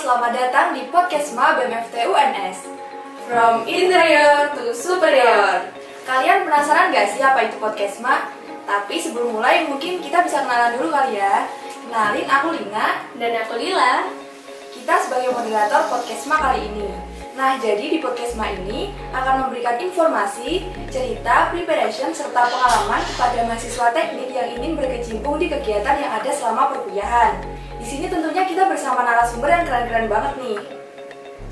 selamat datang di Podcastma BMFT UNS. From interior to superior. Kalian penasaran gak sih apa itu Podcastma? Tapi sebelum mulai mungkin kita bisa kenalan dulu kali ya. Kenalin, aku Lina. Dan aku Lila. Kita sebagai moderator Podcastma kali ini. Nah, jadi di Podcastma ini akan memberikan informasi, cerita, preparation, serta pengalaman kepada mahasiswa teknik yang ingin berkecimpung di kegiatan yang ada selama perkuliahan. Di sini tentunya kita bersama narasumber yang keren-keren banget nih.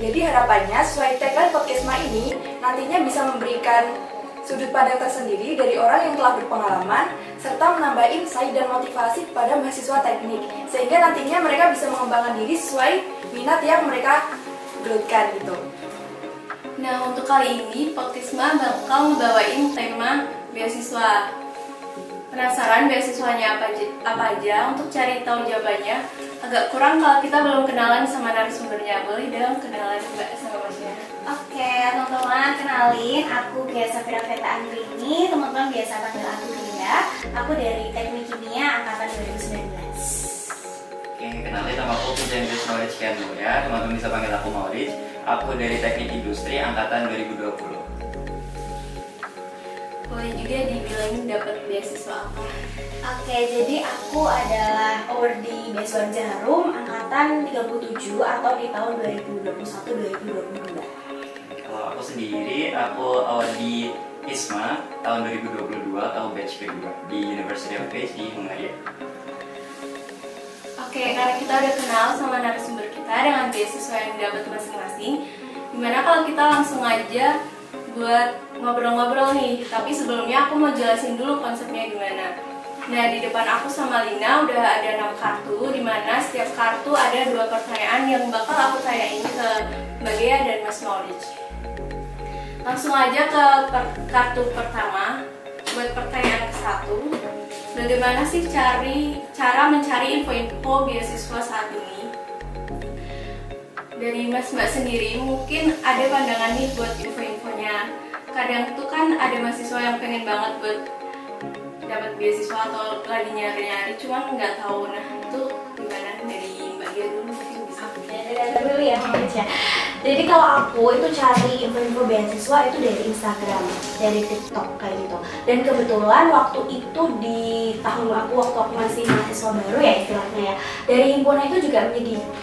Jadi harapannya sesuai tagline Podcastma ini nantinya bisa memberikan sudut pandang tersendiri dari orang yang telah berpengalaman serta menambah insight dan motivasi kepada mahasiswa teknik sehingga nantinya mereka bisa mengembangkan diri sesuai minat yang mereka gelutkan gitu. Nah, untuk kali ini Podcastma bakal ngebawain tema beasiswa. Penasaran beasiswanya apa aja? Untuk cari tahu jawabannya agak kurang kalau kita belum kenalan sama narasumbernya. Boleh dong kenalan Mbak sama Masnya? Oke, teman-teman, kenalin, aku Gia Safira Veta Angrini. Teman-teman biasa panggil aku Gia. Aku dari Teknik Kimia angkatan 2019. Oke, kenalin nama aku Pujanjus Maurits Kianu ya. Teman-teman bisa panggil aku Maurits. Aku dari Teknik Industri angkatan 2020. Boleh juga dibilangin dapat beasiswa apa? Oke, jadi aku adalah awardee beasiswa Jarum angkatan 37 atau di tahun 2021-2022. Kalau aku sendiri, aku awardee ISMA tahun 2022 atau batch kedua di University of Pace di Hungaria. Oke, karena kita udah kenal sama narasumber kita dengan beasiswa yang dapat masing-masing, gimana kalau kita langsung aja buat ngobrol-ngobrol nih. Tapi sebelumnya aku mau jelasin dulu konsepnya gimana. Nah, di depan aku sama Lina udah ada 6 kartu, dimana setiap kartu ada 2 pertanyaan yang bakal aku tanyain ke Mbak Gea dan Mas Maurits. Langsung aja ke kartu pertama. Buat pertanyaan ke-1, bagaimana sih cara mencari info-info beasiswa saat ini? Dari Mas-Mbak sendiri mungkin ada pandangan nih buat info-infonya. Kadang tuh kan ada mahasiswa yang pengen banget buat dapat beasiswa atau lagi nyari-nyari, cuman nggak tahu. Nah, itu gimana? Dari Mbak Gia dulu mungkin bisa. Dari aku dulu ya, Maurits ya. Jadi kalau aku itu cari info-info beasiswa itu dari Instagram, dari TikTok kayak gitu. Dan kebetulan waktu itu di tahun waktu aku masih mahasiswa baru ya istilahnya ya. Dari himpunan itu juga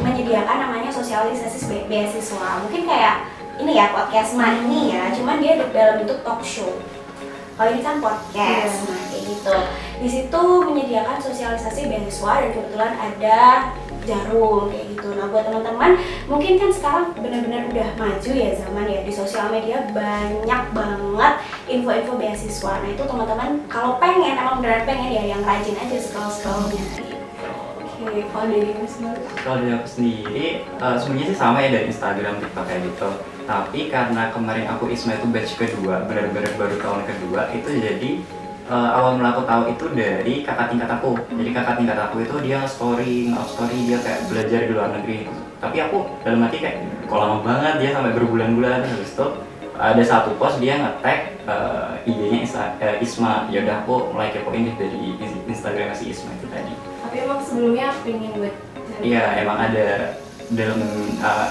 menyediakan namanya sosialisasi beasiswa. Mungkin kayak ini ya Podcastma ini ya, cuman dia dalam bentuk talk show. Kalau ini kan podcast, nah kayak gitu. Di situ menyediakan sosialisasi beasiswa dan kebetulan ada Jarum kayak gitu. Nah buat teman-teman mungkin kan sekarang benar-benar udah maju ya zaman ya, di sosial media banyak banget info-info beasiswa. Nah itu teman-teman kalau pengen, emang beneran pengen ya yang rajin aja scroll-scrollnya gitu. Oke, kalau dari Mas Maurits? Kalau dari aku sendiri, sebenarnya sih sama ya dari Instagram, TikTok kayak gitu. Tapi karena kemarin aku ISMA itu batch kedua, benar-benar baru tahun kedua, itu jadi awal mula aku tahu itu dari kakak tingkat aku. Jadi kakak tingkat aku itu dia story dia kayak belajar di luar negeri. Tapi aku dalam hati kayak kok lama banget dia sampai berbulan-bulan. Habis itu ada satu post dia nge-tag IG-nya ISMA. Ya udah aku mulai kepoin deh dari Instagram si ISMA itu tadi. Tapi emang sebelumnya pengen buat Iya, emang ada dalam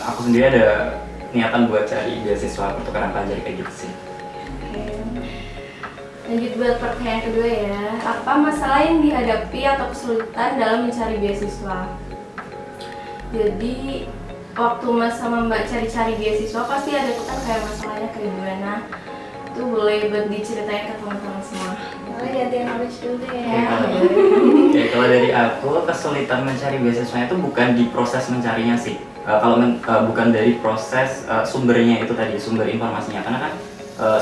aku sendiri ada niatan buat cari beasiswa pertukaran pelajar kayak gitu sih. Oke. Lanjut buat pertanyaan kedua ya. Apa masalah yang dihadapi atau kesulitan dalam mencari beasiswa? Jadi waktu Mas sama Mbak cari-cari beasiswa pasti ada tuh kan kayak masalahnya kayak gimana. Itu boleh buat diceritain ke teman-teman semua. Boleh gantian Maurits dulu ya. Oke, kalau dari aku kesulitan mencari beasiswanya itu bukan di proses mencarinya sih. Bukan dari proses sumbernya itu tadi, sumber informasinya. Karena kan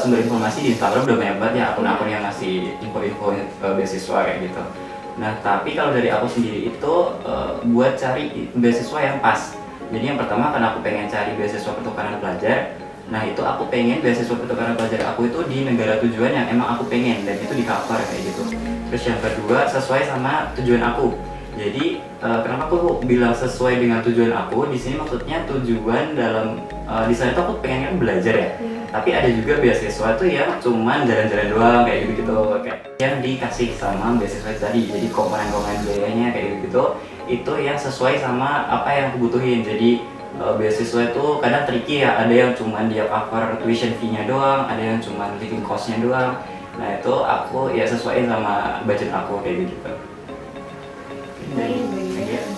sumber informasi di Instagram udah banyak banget ya akun-akun yang ngasih info-info beasiswa kayak gitu. Nah, tapi kalau dari aku sendiri itu buat cari beasiswa yang pas. Jadi yang pertama karena aku pengen cari beasiswa pertukaran pelajar. Nah itu aku pengen beasiswa pertukaran pelajar aku itu di negara tujuan yang emang aku pengen dan itu di cover kayak gitu. Terus yang kedua sesuai sama tujuan aku. Jadi kenapa aku bilang sesuai dengan tujuan aku? Di sini maksudnya tujuan dalam di sana tuh aku pengen kan belajar ya. Tapi ada juga beasiswa tuh yang cuman jalan-jalan doang kayak gitu kayak yang dikasih sama beasiswa tadi. Jadi komponen-komponen biayanya kayak gitu itu yang sesuai sama apa yang aku butuhin. Jadi beasiswa itu kadang tricky ya, ada yang cuman dia cover tuition fee-nya doang, ada yang cuman living cost-nya doang. Nah itu aku ya sesuaiin sama budget aku kayak gitu.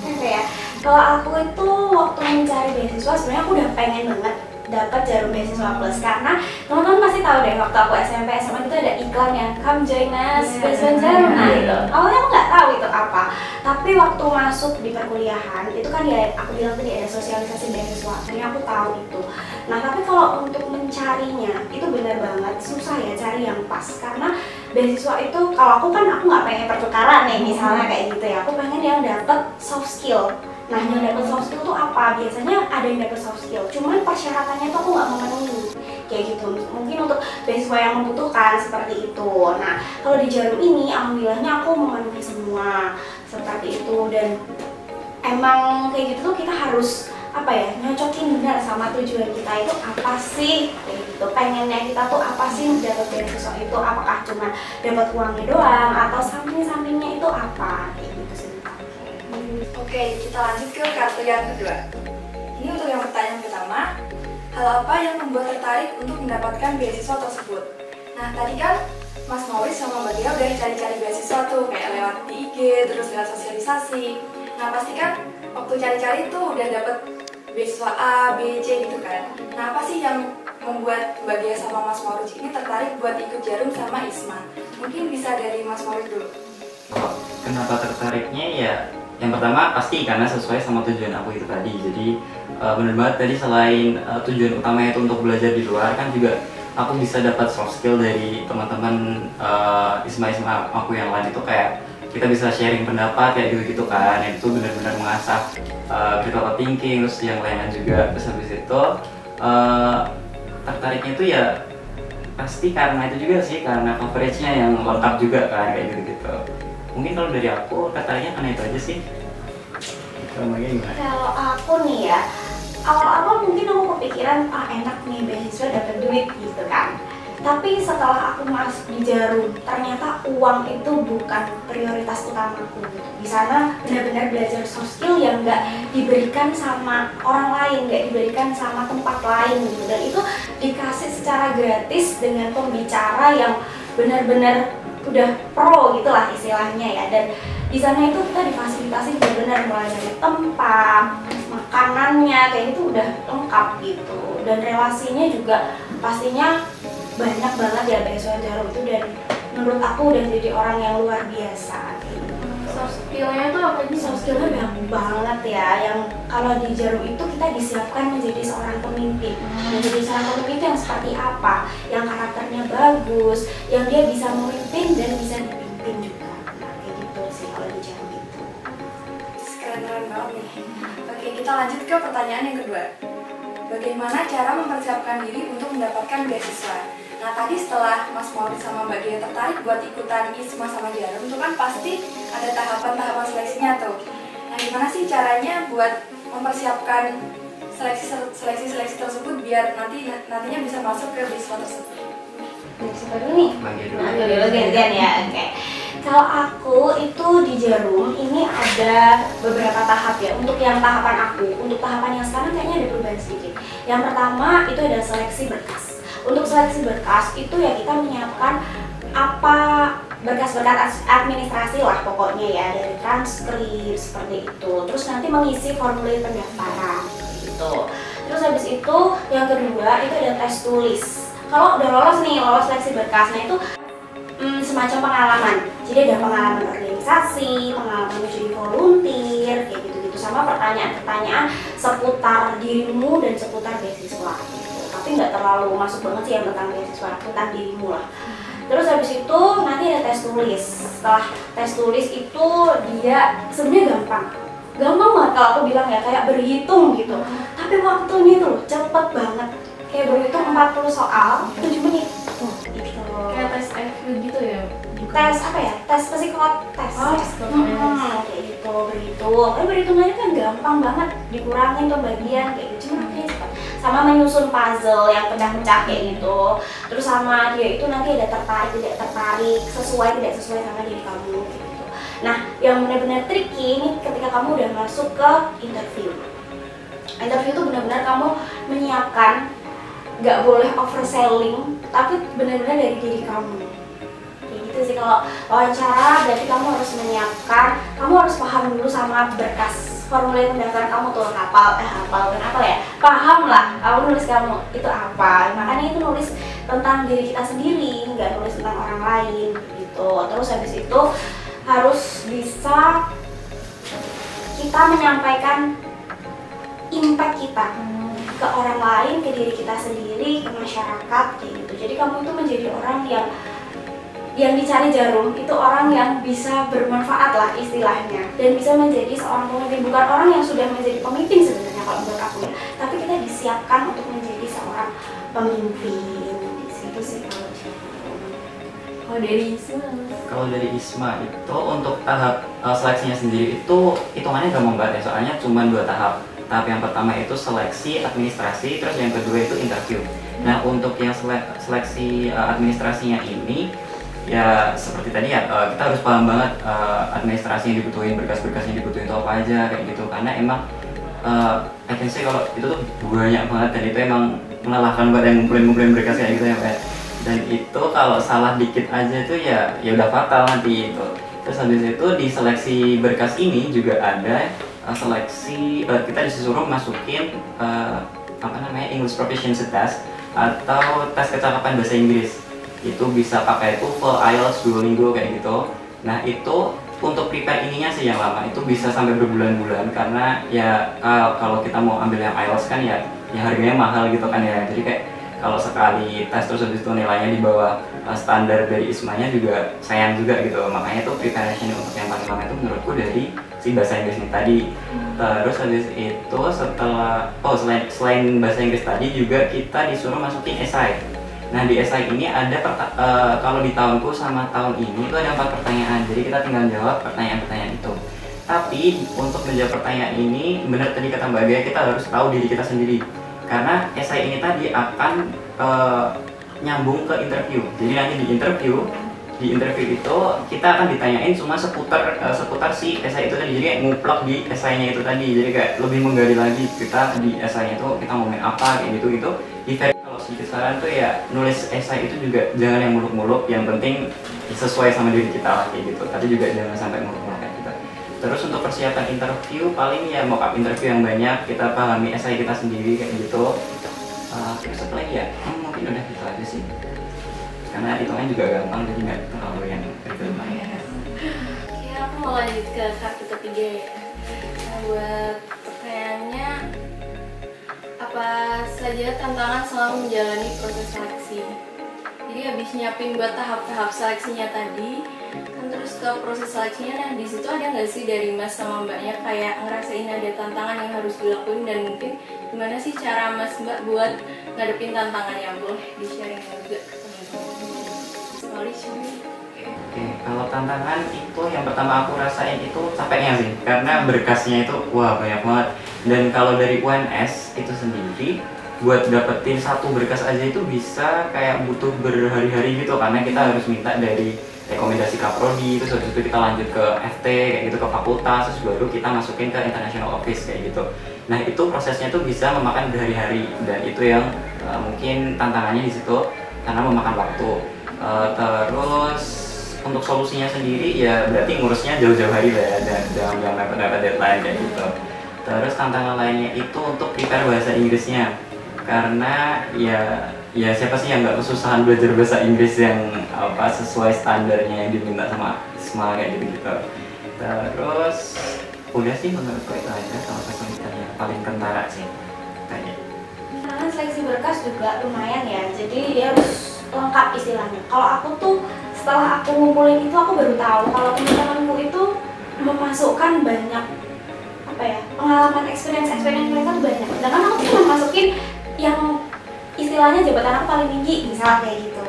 Oke ya, kalau aku itu waktu mencari beasiswa sebenarnya aku udah pengen banget dapat Jarum Beasiswa Plus, karena teman-teman pasti tahu deh waktu aku SMP SMA itu ada iklan yang come join us beasiswa Jarum. Nah itu awalnya aku nggak tahu itu apa, tapi waktu masuk di perkuliahan itu kan ya aku bilang tadi ada sosialisasi beasiswa, jadi aku tahu itu. Nah tapi kalau untuk mencarinya itu benar banget susah ya cari yang pas, karena beasiswa itu kalau aku nggak pengen pertukaran nih misalnya kayak gitu ya, aku pengen yang dapat soft skill. Nah yang dapat soft skill tuh apa? Biasanya ada yang dapat soft skill, cuman persyaratannya tuh aku nggak memenuhi kayak gitu. Mungkin untuk beasiswa yang membutuhkan seperti itu. Nah kalau di Jarum ini alhamdulillahnya aku memenuhi semua seperti itu, dan emang kayak gitu tuh kita harus apa ya, nyocokin benar sama tujuan kita itu apa sih kayak gitu. Pengennya kita tuh apa sih dapat beasiswa itu, apakah cuma dapat uangnya doang atau samping-sampingnya itu apa kayak gitu sih. Oke, kita lanjut ke kartu yang kedua. Ini untuk yang pertanyaan pertama, hal apa yang membuat tertarik untuk mendapatkan beasiswa tersebut? Nah, tadi kan Mas Maurice sama Mbak Gia udah cari-cari beasiswa tuh, kayak lewat di IG, terus lewat sosialisasi. Nah, pasti kan waktu cari-cari tuh udah dapet beasiswa A, B, C gitu kan. Nah, apa sih yang membuat Mbak Gia sama Mas Maurice ini tertarik buat ikut Jarum sama ISMA? Mungkin bisa dari Mas Maurice dulu. Kenapa tertariknya ya? Yang pertama pasti karena sesuai sama tujuan aku itu tadi. Jadi bener banget tadi, selain tujuan utamanya itu untuk belajar di luar, kan juga aku bisa dapat soft skill dari teman-teman ISMA aku yang lain. Itu kayak kita bisa sharing pendapat kayak gitu-gitu kan. Itu benar-benar mengasah critical thinking, terus yang lainnya juga. Terus habis itu tertariknya itu ya pasti karena itu juga sih, karena coveragenya yang lengkap juga kan kayak gitu-gitu. Mungkin kalau dari aku tertariknya karena itu aja sih. Kalau aku nih ya, awal-awal mungkin aku kepikiran enak nih beasiswa dapat duit gitu kan. Tapi setelah aku masuk di Jarum, ternyata uang itu bukan prioritas utamaku. Di sana benar-benar belajar soft skill yang nggak diberikan sama orang lain, nggak diberikan sama tempat lain gitu. Dan itu dikasih secara gratis dengan pembicara yang benar-benar udah pro gitulah istilahnya ya. Dan di sana itu kita difasilitasi benar-benar mulai dari tempat, makanannya kayak gitu udah lengkap gitu. Dan relasinya juga pastinya banyak banget ya beasiswa Jarum itu, dan menurut aku udah jadi orang yang luar biasa gitu. Soft skillnya tuh apa sih? Soft skillnya banyak banget ya, yang kalau di Jarum itu kita disiapkan menjadi seorang pemimpin. Menjadi seorang pemimpin yang seperti apa, yang karakternya bagus, yang dia bisa memimpin dan bisa dipimpin juga. Nah kayak gitu sih kalau di Jarum itu. Keren-keren banget nih. Oke, kita lanjut ke pertanyaan yang kedua. Bagaimana cara mempersiapkan diri untuk mendapatkan beasiswa? Nah tadi setelah Mas Maurice sama Mbak Gia tertarik buat ikutan ISMA sama Jarum, itu kan pasti ada tahapan-tahapan seleksinya tuh. Nah gimana sih caranya buat mempersiapkan seleksi tersebut biar nantinya bisa masuk ke beasiswa tersebut? Siapa dulu nih? Bagi Dulu gantian ya, oke. Kalau aku itu di Jarum ini ada beberapa tahap ya. Untuk yang tahapan aku, untuk tahapan yang sekarang kayaknya ada perubahan sedikit. Yang pertama itu ada seleksi berkas. Untuk seleksi berkas itu ya kita menyiapkan apa berkas-berkas administrasi lah pokoknya ya, dari transkrip seperti itu. Terus nanti mengisi formulir pendaftaran gitu. Terus habis itu yang kedua itu ada tes tulis. Kalau udah lolos seleksi berkas, nah itu semacam pengalaman. Jadi ada pengalaman organisasi, pengalaman menjadi volunteer, kayak gitu-gitu, sama pertanyaan-pertanyaan seputar dirimu dan seputar beasiswa gitu. Tapi nggak terlalu masuk banget sih yang tentang beasiswa, tentang dirimu lah. Terus habis itu nanti ada tes tulis. Setelah tes tulis itu dia sebenarnya gampang banget kalau aku bilang ya, kayak berhitung gitu. Tapi waktunya itu loh cepet banget. Kayak berhitung 40 soal 7 menit. Gitu. Kayak tes IQ gitu ya? Tes apa ya? Tes psikotes. Kayak gitu, berhitung. Tapi berhitungannya kan gampang banget, dikurangin tuh bagian kayak gitu. Cuma nanti cepat. Sama menyusun puzzle yang pecah-pecah kayak gitu. Terus sama dia itu nanti ada tertarik, tidak tertarik, sesuai tidak sesuai sama diri kamu kayak gitu. Nah, yang benar-benar tricky ini ketika kamu udah masuk ke interview. Interview itu benar-benar kamu menyiapkan, nggak boleh overselling, tapi benar-benar dari diri kamu. Kayak gitu sih. Kalau wawancara berarti kamu harus menyiapkan, kamu harus paham dulu sama berkas formulir pendaftaran kamu tuh, paham lah kamu nulis kamu itu apa. Makanya itu nulis tentang diri kita sendiri, nggak nulis tentang orang lain gitu. Terus habis itu harus bisa kita menyampaikan impact kita ke orang lain, ke diri kita sendiri, ke masyarakat kayak gitu. Jadi kamu itu menjadi orang yang dicari jarum, itu orang yang bisa bermanfaat lah istilahnya, dan bisa menjadi seorang pemimpin. Bukan orang yang sudah menjadi pemimpin sebenarnya kalau menurut aku ya, tapi kita disiapkan untuk menjadi seorang pemimpin. Di situ sih Kalau dari Isma? Kalau dari Isma itu untuk tahap seleksinya sendiri itu hitungannya gampang banget ya, soalnya cuma 2 tahap. Tahap yang pertama itu seleksi administrasi, terus yang kedua itu interview. Nah untuk yang seleksi administrasinya ini ya seperti tadi ya, kita harus paham banget administrasi yang dibutuhin, berkas-berkas yang dibutuhin itu apa aja kayak gitu, karena emang I can say kalau itu tuh banyak banget dan itu emang melelahkan buat yang ngumpulin berkas kayak gitu ya Pak. Dan itu kalau salah dikit aja tuh ya udah fatal nanti itu. Terus habis itu di seleksi berkas ini juga ada seleksi, kita disuruh masukin English Proficiency Test atau tes kecakapan bahasa Inggris. Itu bisa pakai TOEFL, IELTS, Duolingo kayak gitu. Nah itu untuk prepare ininya sih yang lama, itu bisa sampai berbulan-bulan karena ya kalau kita mau ambil yang IELTS kan ya harganya mahal gitu kan ya. Jadi kayak kalau sekali tes terus habis itu nilainya di bawah standar dari ISMA-nya juga sayang juga gitu. Makanya tuh preparation untuk yang paling lama itu menurutku dari si bahasa Inggris ini tadi. Terus habis itu setelah selain bahasa Inggris tadi juga kita disuruh masukin esai. Nah di esai ini ada kalau di tahunku sama tahun ini itu ada 4 pertanyaan. Jadi kita tinggal jawab pertanyaan-pertanyaan itu. Tapi untuk menjawab pertanyaan ini benar tadi kata Mbak Gaya, kita harus tahu diri kita sendiri. Karena esai ini tadi akan nyambung ke interview. Jadi nanti di interview itu kita akan ditanyain cuma seputar si esai itu tadi. Jadi kayak nguplak di esainya itu tadi. Jadi kayak lebih menggali lagi kita di esainya itu kita ngomongin apa kayak gitu. Kalau sedikit saran tuh ya nulis esai itu juga jangan yang muluk-muluk. Yang penting sesuai sama diri kita lah kayak gitu. Tapi juga jangan sampai muluk-muluk kayak gitu. Terus untuk persiapan interview paling ya mock-up interview yang banyak, kita pahami esai kita sendiri kayak gitu. Terus apa lagi ya? Mungkin udah gitu aja sih. Karena hitungannya juga gampang, jadi nggak terlalu yang ribet banget. Oke, aku mau lanjut ke kartu ketiga ya. Nah, buat pertanyaannya, apa saja tantangan selama menjalani proses seleksi? Jadi habis nyiapin buat tahap-tahap seleksinya tadi, kan terus ke proses seleksinya, nah di situ ada nggak sih dari Mas sama Mbaknya kayak ngerasain ada tantangan yang harus dilakuin, dan mungkin gimana sih cara Mas Mbak buat ngadepin tantangan yang boleh di-sharing juga ke teman-teman? Oke, kalau tantangan itu yang pertama aku rasain itu capeknya sih, karena berkasnya itu wah banyak banget. Dan kalau dari UNS itu sendiri buat dapetin satu berkas aja itu bisa kayak butuh berhari-hari gitu, karena kita harus minta dari rekomendasi Kaprodi, terus habis itu kita lanjut ke FT kayak gitu, ke fakultas, terus baru kita masukin ke international office kayak gitu. Nah itu prosesnya tuh bisa memakan berhari-hari, dan itu yang mungkin tantangannya di situ karena memakan waktu. Terus untuk solusinya sendiri ya berarti ngurusnya jauh-jauh hari lah ya, dan jangan mepet-mepet deadline kayak gitu. Terus tantangan lainnya itu untuk prepare bahasa Inggrisnya, karena ya siapa sih yang nggak kesusahan belajar bahasa Inggris yang sesuai standarnya yang diminta sama ISMA kayak gitu. Terus udah sih menurutku itu aja sama kesulitan yang paling kentara sih tanya. Tantangan seleksi berkas juga lumayan ya, jadi dia harus lengkap istilahnya. Kalau aku tuh setelah aku ngumpulin itu aku baru tahu kalau teman-temanku itu memasukkan banyak pengalaman experience mereka tuh banyak. Sedangkan aku cuma masukin yang istilahnya jabatan aku paling tinggi misalnya kayak gitu.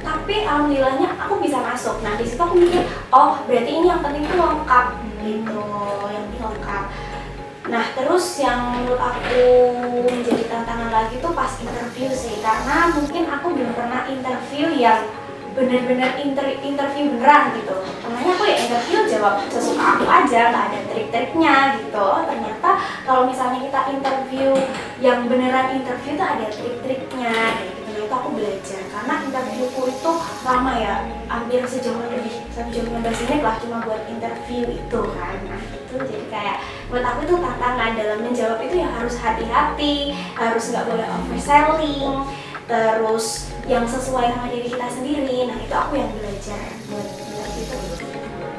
Tapi alhamdulillahnya aku bisa masuk. Nah di situ aku mikir, oh berarti ini yang penting tuh lengkap gitu, yang penting lengkap. Nah terus yang menurut aku menjadi tantangan lagi tuh pas interview sih, karena mungkin aku belum pernah interview yang bener-bener interview beneran gitu. Makanya aku aku ya interview jawab sesuka aku aja, nggak ada trik-triknya gitu. Ternyata kalau misalnya kita interview yang beneran interview tuh ada trik-triknya gitu. Nah itu aku belajar karena interviewku itu lama ya, hampir sejam lebih, 1 jam 15 menit lah cuma buat interview itu kan. Nah itu jadi kayak buat aku itu tantangan dalam menjawab itu ya harus hati-hati, harus nggak boleh overselling, terus yang sesuai sama diri kita sendiri. Nah itu aku yang belajar buat interview itu.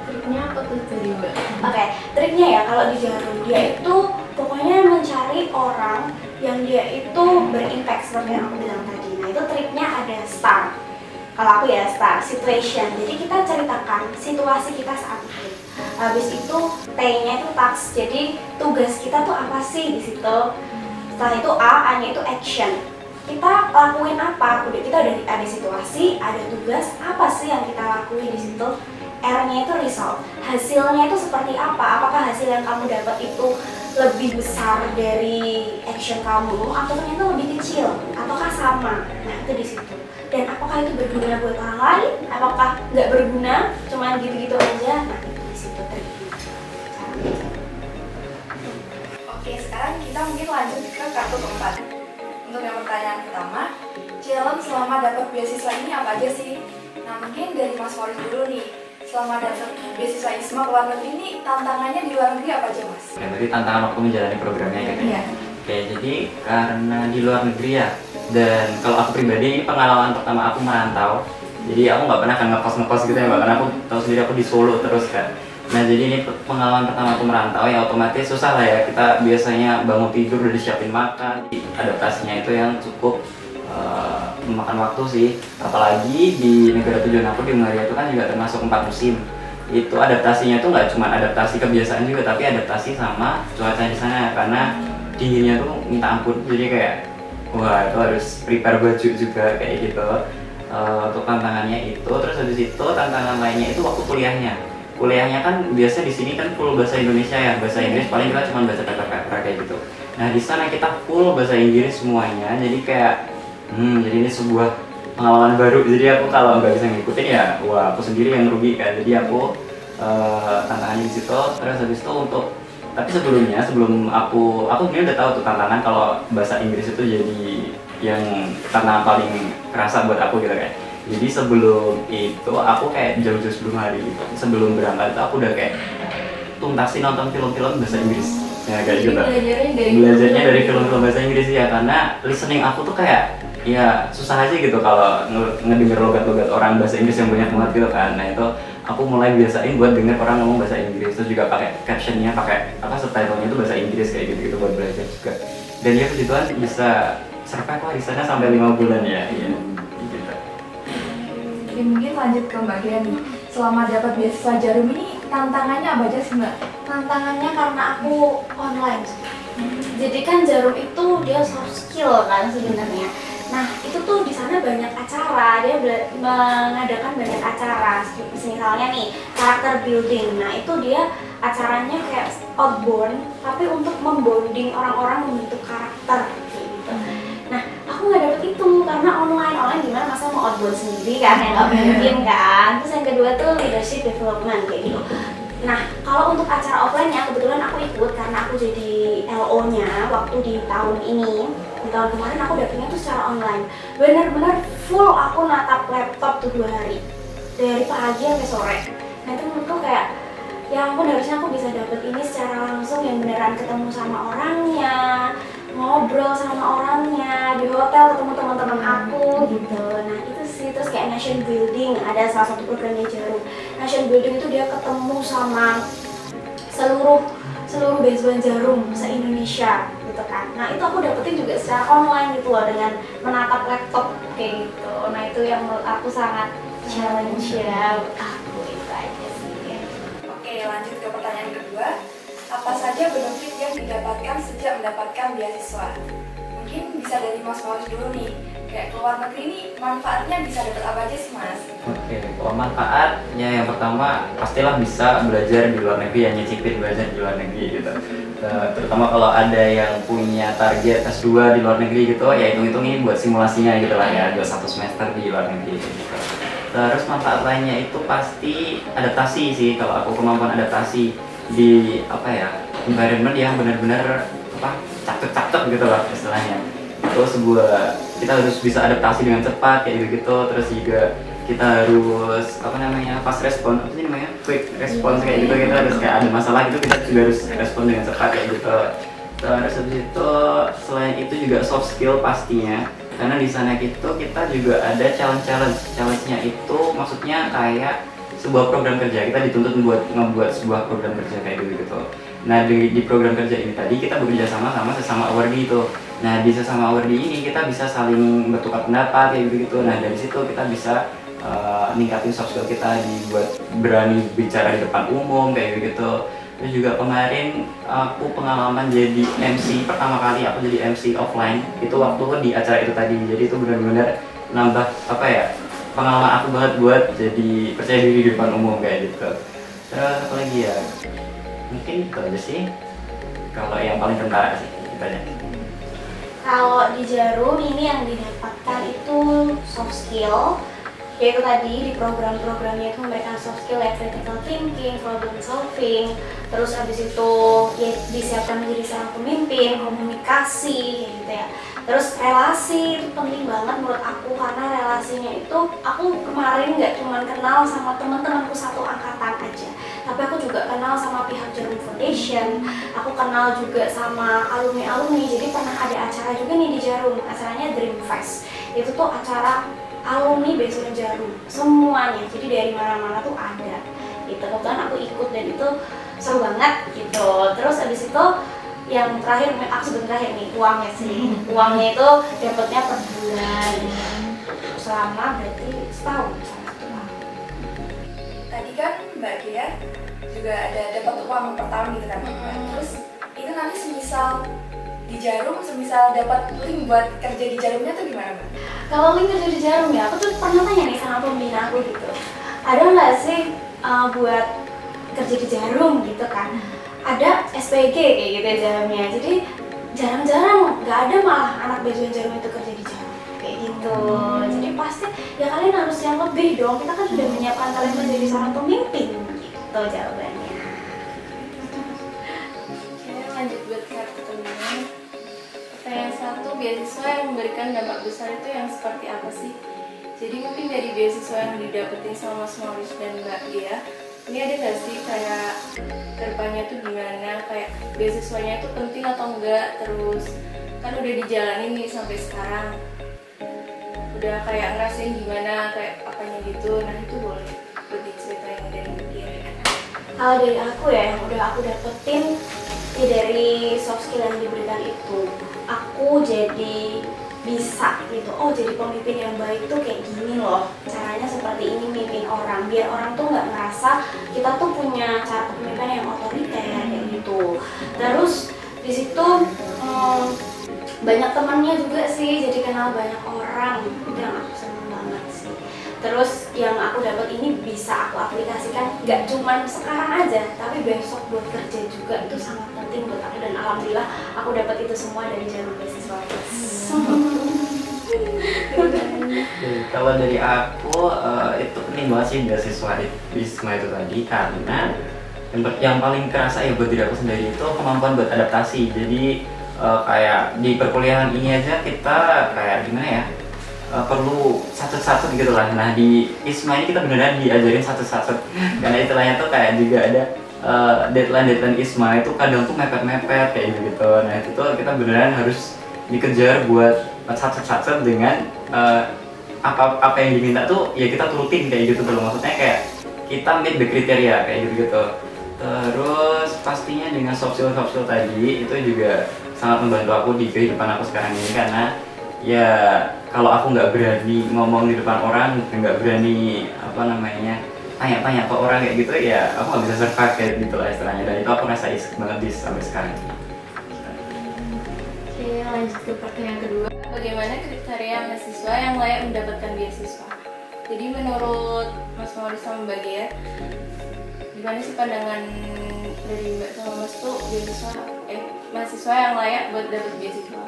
Triknya apa tuh tadi Mbak? Oke, triknya ya kalau di Jarum dia itu pokoknya mencari orang yang dia itu berimpact seperti yang aku bilang tadi. Nah itu triknya ada STAR. Kalau aku ya STAR, situation. Jadi kita ceritakan situasi kita saat itu. Habis itu T-nya itu task. Jadi tugas kita tuh apa sih di situ? Setelah itu A-nya itu action. Kita lakuin apa? Udah kita udah ada situasi, ada tugas, apa sih yang kita lakuin di situ? R-nya itu result. Hasilnya itu seperti apa? Apakah hasil yang kamu dapat itu lebih besar dari action kamu atau ternyata lebih kecil? Ataukah sama? Nah, itu di situ. Dan apakah itu berguna buat orang lain? Apakah nggak berguna? Cuman gitu-gitu aja? Nah, itu di situ triknya. Oke, sekarang kita mungkin lanjut ke kartu keempat. Untuk yang pertanyaan pertama, challenge selama dapat beasiswa ini apa aja sih? Nah mungkin dari Mas Moris dulu nih, selama dapat beasiswa ISMA ke luar negeri ini tantangannya di luar negeri apa aja Mas? Ya, berarti tantangan waktu menjalani programnya gitu. Iya. Oke, jadi karena di luar negeri ya, dan kalau aku pribadi ini pengalaman pertama aku merantau. Jadi aku nggak pernah kan ngekos gitu ya, karena aku tahu sendiri aku di Solo terus kan. Nah jadi ini pengalaman pertama aku merantau ya, otomatis susah lah ya, kita biasanya bangun tidur udah disiapin makan. Adaptasinya itu yang cukup memakan waktu sih, apalagi di negara tujuan aku di Hungaria itu kan juga termasuk 4 musim. Itu adaptasinya tuh nggak cuma adaptasi kebiasaan juga, tapi adaptasi sama cuaca di sana, karena dinginnya tuh minta ampun. Jadi kayak wah itu harus prepare baju juga kayak gitu. Untuk tantangannya itu, terus habis itu tantangan lainnya itu waktu kuliahnya kan biasa di sini kan full bahasa Indonesia ya, bahasa Inggris paling kita cuma baca kata-kata kayak gitu. Nah di sana kita full bahasa Inggris semuanya, jadi kayak jadi ini sebuah pengalaman baru. Jadi aku kalau nggak bisa ngikutin ya wah aku sendiri yang rugi kan. Jadi aku tantangannya di situ. Terus habis itu tapi sebelum aku sebenarnya udah tahu tuh tantangan kalau bahasa Inggris itu jadi yang tantangan paling kerasa buat aku gitu kan. Jadi sebelum itu aku kayak jauh-jauh sebelum hari itu, sebelum berangkat itu aku udah kayak tuntasin nonton film-film bahasa Inggris ya kayak gitu. Belajarnya dari film-film bahasa Inggris ya, karena listening aku tuh kayak ya susah aja gitu kalau ngedenger logat-logat orang bahasa Inggris yang banyak banget gitu kan. Nah itu aku mulai biasain buat denger orang ngomong bahasa Inggris, terus juga pakai captionnya, pakai subtitlenya itu bahasa Inggris kayak gitu-gitu buat belajar juga. Dan ya puji Tuhan bisa survive lah di sana sampai 5 bulan ya. Iya. Oke, mungkin lanjut ke Mbak Gia nih. Selama dapat beasiswa Jarum ini tantangannya apa aja sih Mbak? Tantangannya karena aku online. Jadi kan Jarum itu dia soft skill kan sebenarnya. Nah itu tuh di sana banyak acara, dia mengadakan banyak acara. Misalnya nih karakter building. Nah itu dia acaranya kayak outbound, tapi untuk membonding orang-orang membentuk karakter kayak gitu. Nah aku nggak dapet itu karena online gimana masa mau outbound sendiri kan yang nggak mungkin kan. Terus yang kedua tuh leadership development kayak gitu. Nah kalau untuk acara offline-nya kebetulan aku ikut karena aku jadi LO-nya waktu di tahun ini. Di tahun kemarin aku dapetnya tuh secara online. Bener-bener full aku natap laptop tuh 2 hari dari pagi sampai sore. Nah itu menurutku kayak ya ampun, harusnya aku bisa dapet ini secara langsung yang beneran ketemu sama orangnya, ngobrol sama orangnya, di hotel ketemu teman-teman aku gitu. Nah itu sih, terus kayak nation building, ada salah satu programnya Jarum. Nation building itu dia ketemu sama seluruh beasiswa Jarum se-Indonesia gitu kan. Nah itu aku dapetin juga secara online gitu loh, dengan menatap laptop kayak gitu. Nah itu yang menurut aku sangat challenge ya buat aku, itu aja sih ya. Oke, lanjut ke pertanyaan kedua. Apa saja benefit yang didapatkan sejak mendapatkan beasiswa? Mungkin bisa dari Mas Maurice dulu nih. Kayak ke luar negeri ini manfaatnya bisa dapat apa aja sih Mas? Oke, kalau manfaatnya yang pertama pastilah bisa belajar di luar negeri, ya nyicipin belajar di luar negeri gitu. Terutama kalau ada yang punya target S2 di luar negeri gitu, ya hitung-hitung ini buat simulasinya gitu lah ya, 21 semester di luar negeri gitu. Terus manfaat lainnya itu pasti adaptasi sih, kalau aku kemampuan adaptasi di apa ya, environment yang benar-benar apa, cakep-cakep gitu lah istilahnya. Terus kita harus bisa adaptasi dengan cepat kayak gitu, terus juga kita harus apa namanya, fast response, apa sih namanya, quick response kayak gitu. Kita harus kayak ada masalah gitu, kita juga harus respon dengan cepat kayak gitu. Terus habis itu selain itu juga soft skill pastinya, karena di sana gitu kita juga ada challenge-nya itu maksudnya kayak sebuah program kerja, kita dituntut membuat sebuah program kerja kayak gitu. Nah di program kerja ini tadi kita bekerja sama sesama awardee itu. Nah di sesama awardee ini kita bisa saling bertukar pendapat kayak gitu. Nah dari situ kita bisa ningkatin soft skill kita, dibuat berani bicara di depan umum kayak gitu. Terus juga kemarin aku pengalaman jadi MC pertama kali, aku jadi MC offline itu waktu di acara itu tadi. Jadi itu benar-benar nambah apa ya, pengalaman aku banget buat jadi percaya diri di depan umum kayak gitu. Terus apa lagi ya, mungkin itu aja sih kalau yang paling kentara sih kitanya. Kalau di Jarum ini yang didapatkan itu soft skill, yaitu tadi di program-programnya itu memberikan soft skill ya, critical thinking, problem solving, terus habis itu ya disiapkan menjadi seorang pemimpin, komunikasi kayak gitu ya. Terus relasi itu penting banget menurut aku, karena relasinya itu aku kemarin nggak cuma kenal sama teman-temanku satu angkatan aja, tapi aku juga kenal sama pihak Jarum Foundation, aku kenal juga sama alumni-alumni. Jadi pernah ada acara juga nih di Jarum, acaranya Dream Fest. Itu tuh acara alumni beasiswa Jarum semuanya, jadi dari mana-mana tuh ada gitu. Kebetulan aku ikut dan itu seru banget gitu. Terus abis itu yang terakhir, aku sebut terakhir nih, uangnya sih. Uangnya itu dapatnya per bulan selama berarti setahun. Tadi kan Mbak Gia juga ada dapat uang per tahun gitu kan. Terus itu nanti semisal di Jarum, semisal dapat link buat kerja di Jarumnya tuh gimana Mbak? Kalau link kerja di Jarum ya, aku tuh pernah tanya nih sama pembina aku gitu, ada nggak sih buat kerja di Jarum gitu kan? Ada SPG kayak gitu ya Jarumnya, jadi jarang-jarang nggak ada malah anak beasiswa Jarum itu kerja di Jarum kayak gitu. Jadi pasti ya kalian harus yang lebih dong, kita kan sudah menyiapkan kalian menjadi seorang pemimpin gitu jawabannya. Oke, lanjut buat pertanyaan. Pertanyaan satu, beasiswa yang memberikan dampak besar itu yang seperti apa sih? Jadi mungkin dari beasiswa yang didapetin sama Mas Maurice dan Mbak Gia, ini ada nggak sih kayak kedepannya tuh gimana, kayak beasiswanya itu penting atau enggak? Terus kan udah dijalanin nih sampai sekarang, udah kayak ngerasain gimana, kayak apanya gitu. Nah itu boleh diceritain dari Mbak Gia. Kalau dari aku ya, yang udah aku dapetin ya dari soft skill yang diberikan itu, aku jadi bisa gitu, oh jadi pemimpin yang baik tuh kayak gini loh, caranya seperti ini mimpin orang, biar orang tuh nggak ngerasa kita tuh punya cara kepemimpinan yang otoriter kayak gitu. Terus di situ banyak temannya juga sih, jadi kenal banyak orang, itu yang aku seneng banget sih. Terus yang aku dapat ini bisa aku aplikasikan nggak cuma sekarang aja, tapi besok buat kerja juga, itu sangat penting buat aku, dan alhamdulillah aku dapat itu semua dari Jarum Beasiswa. Kalau dari aku itu penting banget sih beasiswa di Wisma itu tadi, karena yang paling kerasa ya buat diri aku sendiri itu kemampuan buat adaptasi. Jadi kayak di perkuliahan ini aja kita kayak gimana ya, perlu satu-satu gitu lah. Nah di ISMA ini kita beneran diajarin satu-satu karena istilahnya tuh kayak juga ada deadline ISMA itu kadang tuh mepet-mepet kayak gitu. Nah itu tuh kita beneran harus dikejar buat satu-satu dengan apa yang diminta tuh ya kita turutin kayak gitu tuh, maksudnya kayak kita meet the kriteria kayak gitu. Terus pastinya dengan soft skill tadi itu juga sangat membantu aku di kehidupan aku sekarang ini, karena ya kalau aku nggak berani ngomong di depan orang, nggak berani apa namanya tanya-tanya ke orang kayak gitu, ya aku nggak bisa survive kayak gitu lah istilahnya. Dan itu aku rasain banget di sampai sekarang. Oke, lanjut ke pertanyaan kedua. Bagaimana kriteria mahasiswa yang layak mendapatkan beasiswa? Jadi menurut Mas Maurice sama Mbak Gia, gimana sih pandangan dari Mbak sama Mas tuh mahasiswa yang layak buat dapat beasiswa?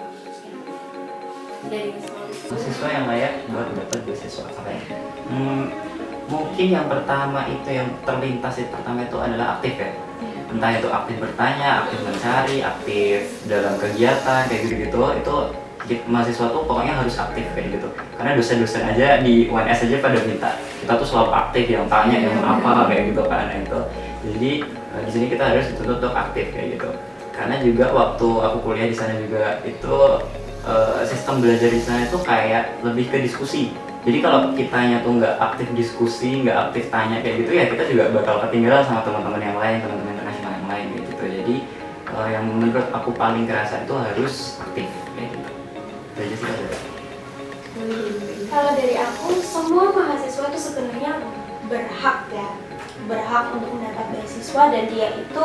dari Mas Maulid? Siswa yang layak buat dapat beasiswa apa ya? Mungkin yang pertama itu yang terlintas itu pertama itu adalah aktif ya. Entah itu aktif bertanya, aktif mencari, aktif dalam kegiatan kayak gitu-gitu. Itu mahasiswa tuh pokoknya harus aktif kayak gitu. Karena dosen-dosen aja di UNS aja pada minta kita tuh selalu aktif, yang tanya yang apa kayak gitu kan itu. Jadi di sini kita harus dituntut untuk aktif kayak gitu. Karena juga waktu aku kuliah di sana juga itu sistem belajar di sana itu kayak lebih ke diskusi. Jadi kalau kitanya tuh nggak aktif diskusi, nggak aktif tanya kayak gitu ya kita juga bakal ketinggalan sama teman-teman yang lain, teman-teman internasional yang lain gitu. Jadi yang menurut aku paling kerasa itu harus aktif kayak gitu. Itu aja sih ada. Kalau dari aku, semua mahasiswa itu sebenarnya berhak untuk mendapat beasiswa dan dia itu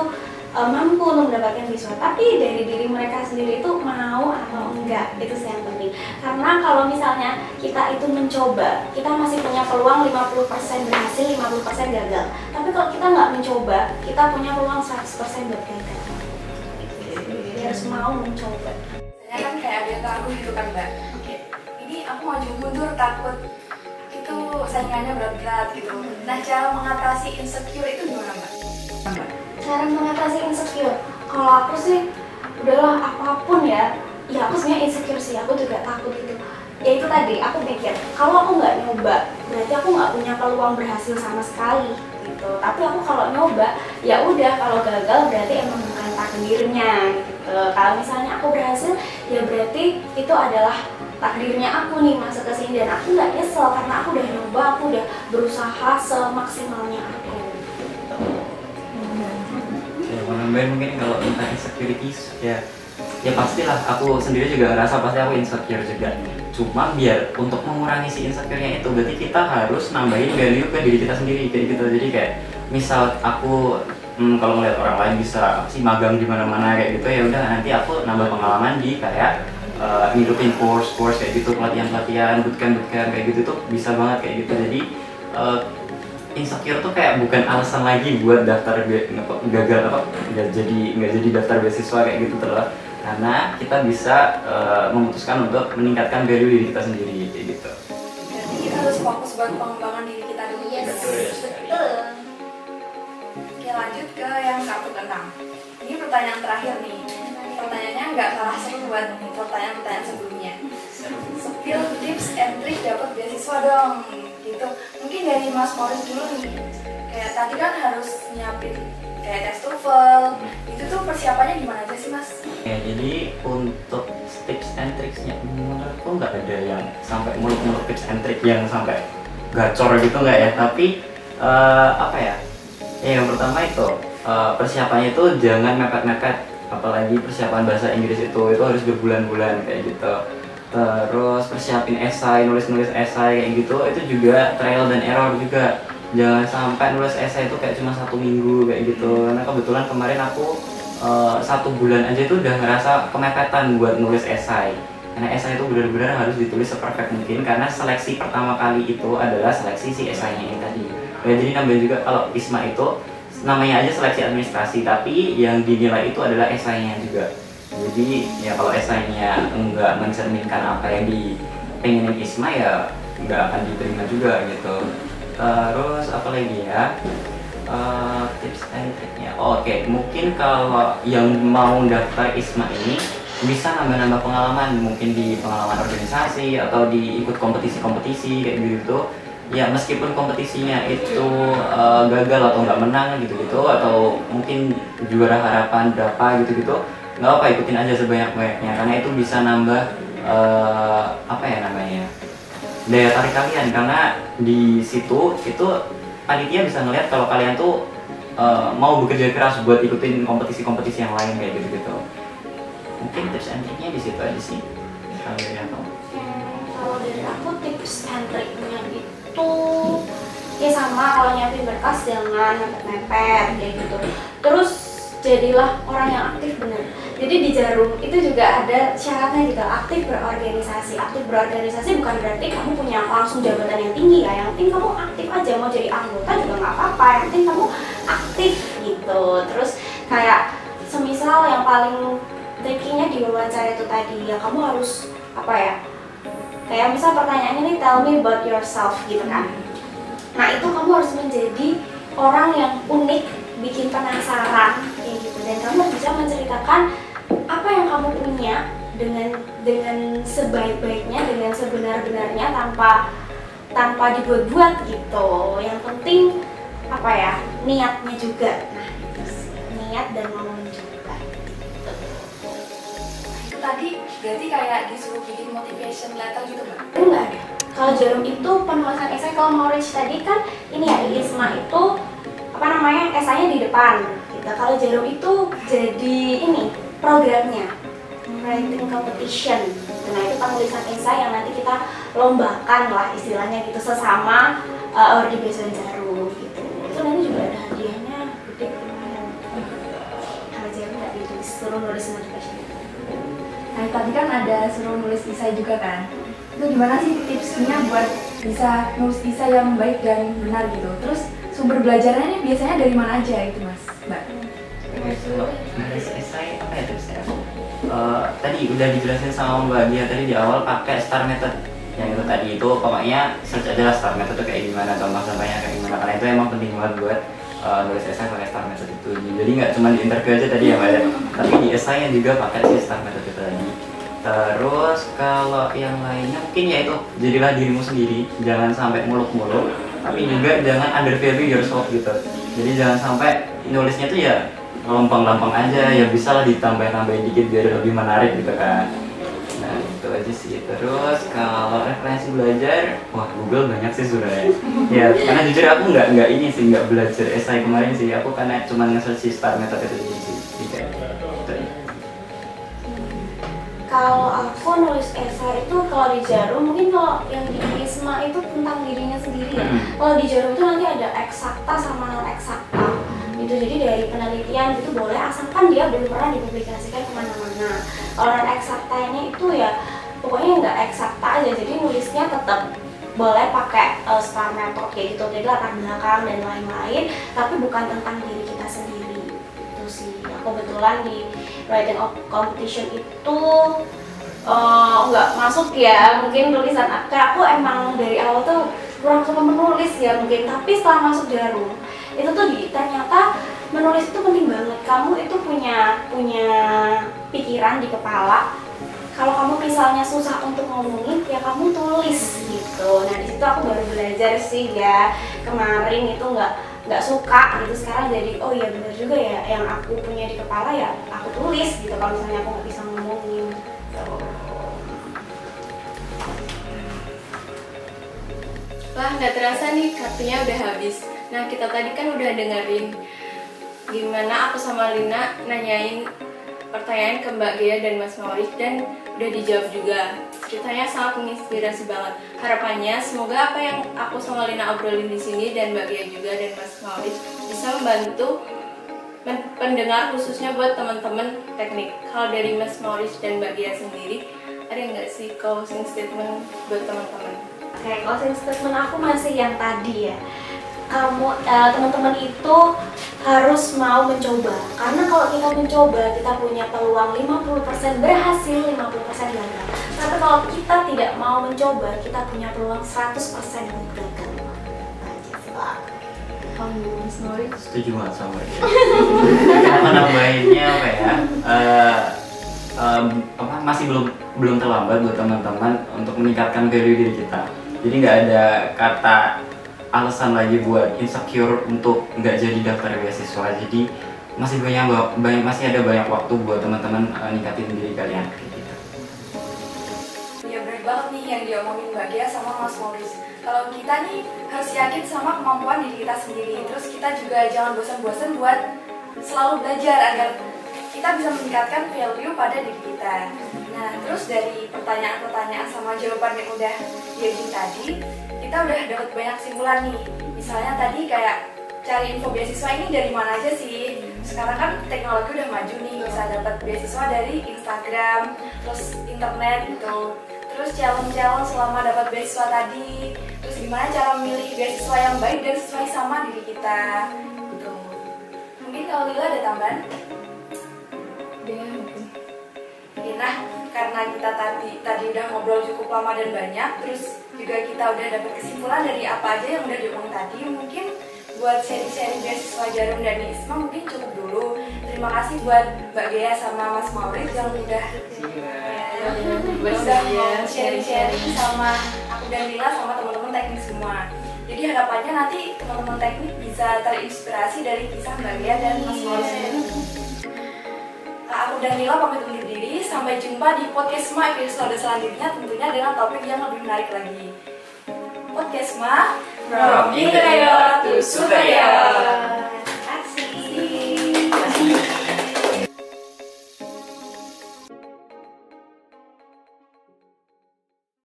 mampu untuk mendapatkan beasiswa. Tapi dari diri mereka sendiri itu mau atau enggak, itu sih yang penting. Karena kalau misalnya kita itu mencoba, kita masih punya peluang 50% berhasil, 50% gagal. Tapi kalau kita nggak mencoba, kita punya peluang 100% buat gagal. Jadi harus mau mencoba. Saya kan kayak ada yang takut gitu kan Mbak. Ini aku maju mundur takut itu saingannya berat-berat gitu. Nah cara mengatasi insecure itu gimana Mbak? Cara mengatasi insecure, kalau aku sih udahlah apapun ya aku sebenarnya insecure sih, aku juga takut gitu. Ya itu tadi, aku pikir kalau aku nggak nyoba berarti aku nggak punya peluang berhasil sama sekali gitu. Tapi aku kalau nyoba ya udah, kalau gagal berarti emang bukan takdirnya gitu. Kalau misalnya aku berhasil ya berarti itu adalah takdirnya aku nih masuk ke sini, dan aku nggak nyesel karena aku udah nyoba, aku udah berusaha semaksimalnya aku. Ya nambahin mungkin kalau tentang insecurities ya pastilah aku sendiri juga ngerasa pasti aku insecure juga. Cuma biar untuk mengurangi si insecure-nya itu berarti kita harus nambahin value ke diri kita sendiri kayak gitu. Jadi kayak misal aku kalau ngeliat orang lain bisa magang di mana-mana kayak gitu, ya udah nanti aku nambah pengalaman di kayak ngidupin course kayak gitu, pelatihan bootcamp kayak gitu tuh bisa banget kayak gitu. Jadi insecure tuh kayak bukan alasan lagi buat daftar gagal nggak jadi daftar beasiswa kayak gitu terus, karena kita bisa memutuskan untuk meningkatkan value diri kita sendiri kayak gitu. Jadi kita harus fokus buat pengembangan diri kita dulu. Betul. Oke, lanjut ke yang 1 ke 6. Ini pertanyaan terakhir nih. Pertanyaannya nggak kalah seru buat pertanyaan-pertanyaan sebelumnya. Spill tips and trick dapat beasiswa dong gitu. Mungkin dari Mas Maulid dulu nih. Kayak tadi kan harus nyiapin kayak tes TOEFL. Itu tuh persiapannya gimana aja sih Mas? Ya, jadi untuk tips and tricksnya menurutku nggak ada yang sampai muluk-muluk tips and trick yang sampai gacor gitu nggak ya. Tapi apa ya? Yang pertama itu persiapannya itu jangan mepet-mepet. Apalagi persiapan bahasa Inggris itu harus berbulan-bulan kayak gitu. Terus persiapin esai, nulis esai kayak gitu, itu juga trial dan error juga. Jangan sampai nulis esai itu kayak cuma 1 minggu kayak gitu. Karena kebetulan kemarin aku 1 bulan aja itu udah ngerasa kemepetan buat nulis esai. Karena esai itu benar-benar harus ditulis seperfect mungkin, karena seleksi pertama kali itu adalah seleksi si esainya ini tadi. Ya, jadi nambahin juga kalau ISMA itu namanya aja seleksi administrasi, tapi yang dinilai itu adalah esainya juga. Jadi ya kalau esainya enggak mencerminkan apa yang dipengenin ISMA ya nggak akan diterima juga gitu. Terus apa lagi ya, tips and triknya. Oke, mungkin kalau yang mau daftar ISMA ini bisa nambah-nambah pengalaman, mungkin di pengalaman organisasi atau di ikut kompetisi-kompetisi kayak gitu. Ya meskipun kompetisinya itu gagal atau nggak menang gitu-gitu, atau mungkin juara harapan berapa gitu-gitu, nggak apa, ikutin aja sebanyak-banyaknya, karena itu bisa nambah apa ya namanya, daya tarik kalian. Karena di situ itu panitia bisa ngeliat kalau kalian tuh mau bekerja keras buat ikutin kompetisi-kompetisi yang lain kayak gitu-gitu. Mungkin tips and triknya di situ aja sih kalau dari aku. Kalau dari aku tips and triknya itu ya sama, kalau nyiapin berkas jangan mepet-mepet kayak gitu. Terus jadilah orang yang aktif bener. Jadi di Jarum itu juga ada syaratnya gitu, aktif berorganisasi. Aktif berorganisasi bukan berarti kamu punya langsung jabatan yang tinggi ya. Yang penting kamu aktif aja, mau jadi anggota juga nggak apa-apa. Yang penting kamu aktif gitu. Terus kayak semisal yang paling trikinya di wawancara itu tadi ya, kamu harus apa ya, Kayak misal pertanyaannya nih, tell me about yourself gitu kan. Nah itu kamu harus menjadi orang yang unik, bikin penasaran kayak gitu, dan kamu harus bisa menceritakan apa yang kamu punya dengan sebaik-baiknya, dengan sebenar-benarnya, tanpa dibuat-buat gitu. Yang penting apa ya, niatnya juga. Nah itu sih, niat dan mau mencoba gitu. Itu tadi berarti kayak disuruh bikin motivation letter gitu Mbak? Enggak ada. Kalau Jarum itu penulisan esai, kalau mau reach tadi kan ini ya, ISMA itu apa namanya, esainya di depan gitu. Kalau Jarum itu jadi ini programnya, writing competition. Nah itu penulisan esai yang nanti kita lombakan lah istilahnya gitu, sesama di Beasiswa Jarum gitu. Itu nanti juga ada hadiahnya gede lumayan. Kalau Jarum nggak ditulis, suruh nulis motivation. Nah tadi kan ada suruh nulis esai juga kan? Itu gimana sih tipsnya buat bisa nulis esai yang baik dan benar gitu? Terus sumber belajarnya ini biasanya dari mana aja itu Mas, Mbak? Kalau nulis esai apa ya tipsnya? Tadi udah dijelasin sama Mbak Dia tadi di awal, pakai STAR method. Yang itu tadi itu pokoknya search aja lah STAR method itu kayak gimana, contoh-contohnya kayak gimana, karena itu emang penting banget buat nulis esai pakai STAR method itu. Jadi nggak cuma di interview aja tadi ya Mbak ya, tapi di esai yang juga pakai si STAR method itu tadi. Terus kalau yang lainnya mungkin ya itu, jadilah dirimu sendiri, jangan sampai muluk-muluk, tapi juga jangan undervalue yourself gitu. Jadi jangan sampai nulisnya tuh ya lempeng-lempeng aja, ya bisa lah ditambah-tambahin dikit biar lebih menarik gitu kan. Nah itu aja sih. Terus kalau referensi belajar, wah Google banyak sih sebenarnya. Ya karena jujur aku nggak ini sih, nggak belajar esai kemarin sih, aku karena cuma nge-search si STAR method itu sih. Kalau aku nulis esai itu, kalau di Jarum mungkin, kalau yang di ISMA itu tentang dirinya sendiri ya. Kalau di Jarum itu nanti ada eksakta sama non eksakta gitu. Jadi dari penelitian itu boleh, asalkan dia belum pernah dipublikasikan kemana-mana. Kalau non eksaktanya itu ya pokoknya nggak eksakta aja, jadi nulisnya tetap boleh pakai STAR method kayak gitu, jadi latar belakang dan lain-lain, tapi bukan tentang diri kita sendiri. Itu sih. Aku kebetulan di writing competition itu nggak masuk ya, mungkin tulisan aku emang dari awal tuh kurang suka menulis ya mungkin, tapi setelah masuk Jarum itu tuh ternyata menulis itu penting banget. Kamu itu punya pikiran di kepala, kalau kamu misalnya susah untuk ngomongin ya kamu tulis gitu. Nah di situ aku baru belajar sih ya, kemarin itu nggak suka gitu, sekarang jadi oh iya benar juga ya, yang aku punya di kepala ya aku tulis gitu kalau misalnya aku nggak bisa ngomongin gitu. Wah, nggak terasa nih kartunya udah habis. Nah, kita tadi kan udah dengerin gimana aku sama Lina nanyain pertanyaan ke Mbak Gea dan Mas Maurice, dan udah dijawab juga. Ceritanya sangat menginspirasi banget. Harapannya semoga apa yang aku sama Lina obrolin di sini dan Mbak Gea juga dan Mas Maurice bisa membantu pendengar, khususnya buat teman-teman teknik. Kalau dari Mas Maurice dan Mbak Gea sendiri, ada nggak sih closing statement buat teman-teman? Oke, closing statement aku masih yang tadi ya. Kamu teman-teman itu harus mau mencoba, karena kalau kita mencoba kita punya peluang 50% berhasil, 50% gagal. Tapi kalau kita tidak mau mencoba, kita punya peluang 100% gagal. Kamu Mas Maurice? Setuju banget sama dia. Kenapa nambahinnya apa ya? Masih belum terlambat buat teman-teman untuk meningkatkan value diri kita. Jadi nggak ada kata alasan lagi buat insecure untuk nggak jadi daftar beasiswa. Jadi masih ada banyak waktu buat teman-teman ningkatin diri kalian. Gitu. Ya bener banget nih yang diomongin Mbak Gea sama Mas Maurice. Kalau kita nih harus yakin sama kemampuan diri kita sendiri. Terus kita juga jangan bosan-bosan buat selalu belajar agar kita bisa meningkatkan value pada diri kita. Nah, terus dari pertanyaan-pertanyaan sama jawaban yang udah diajuin tadi, kita udah dapat banyak kesimpulan nih. Misalnya tadi kayak cari info beasiswa ini dari mana aja sih? Sekarang kan teknologi udah maju nih, bisa dapat beasiswa dari Instagram, terus internet gitu. Terus challenge selama dapat beasiswa tadi. Terus gimana cara memilih beasiswa yang baik dan sesuai sama diri kita. Gitu. Mungkin kalau Lila ada tambahan? Dia mungkin. Nah, karena kita tadi udah ngobrol cukup lama dan banyak, terus juga kita udah dapat kesimpulan dari apa aja yang udah diomongin tadi. Mungkin buat sharing-sharing beasiswa Jarum dan ISMA mungkin cukup dulu. Terima kasih buat Mbak Gea sama Mas Maurits yang udah sharing-sharing sama aku dan Lila sama teman-teman teknik semua. Jadi harapannya nanti teman-teman teknik bisa terinspirasi dari kisah Mbak Gea dan Mas Maurits. Aku dan Lila pamit undur diri. Sampai jumpa di Podcastma episode selanjutnya, tentunya dengan topik yang lebih menarik lagi. Podcastma From Interior to Superior.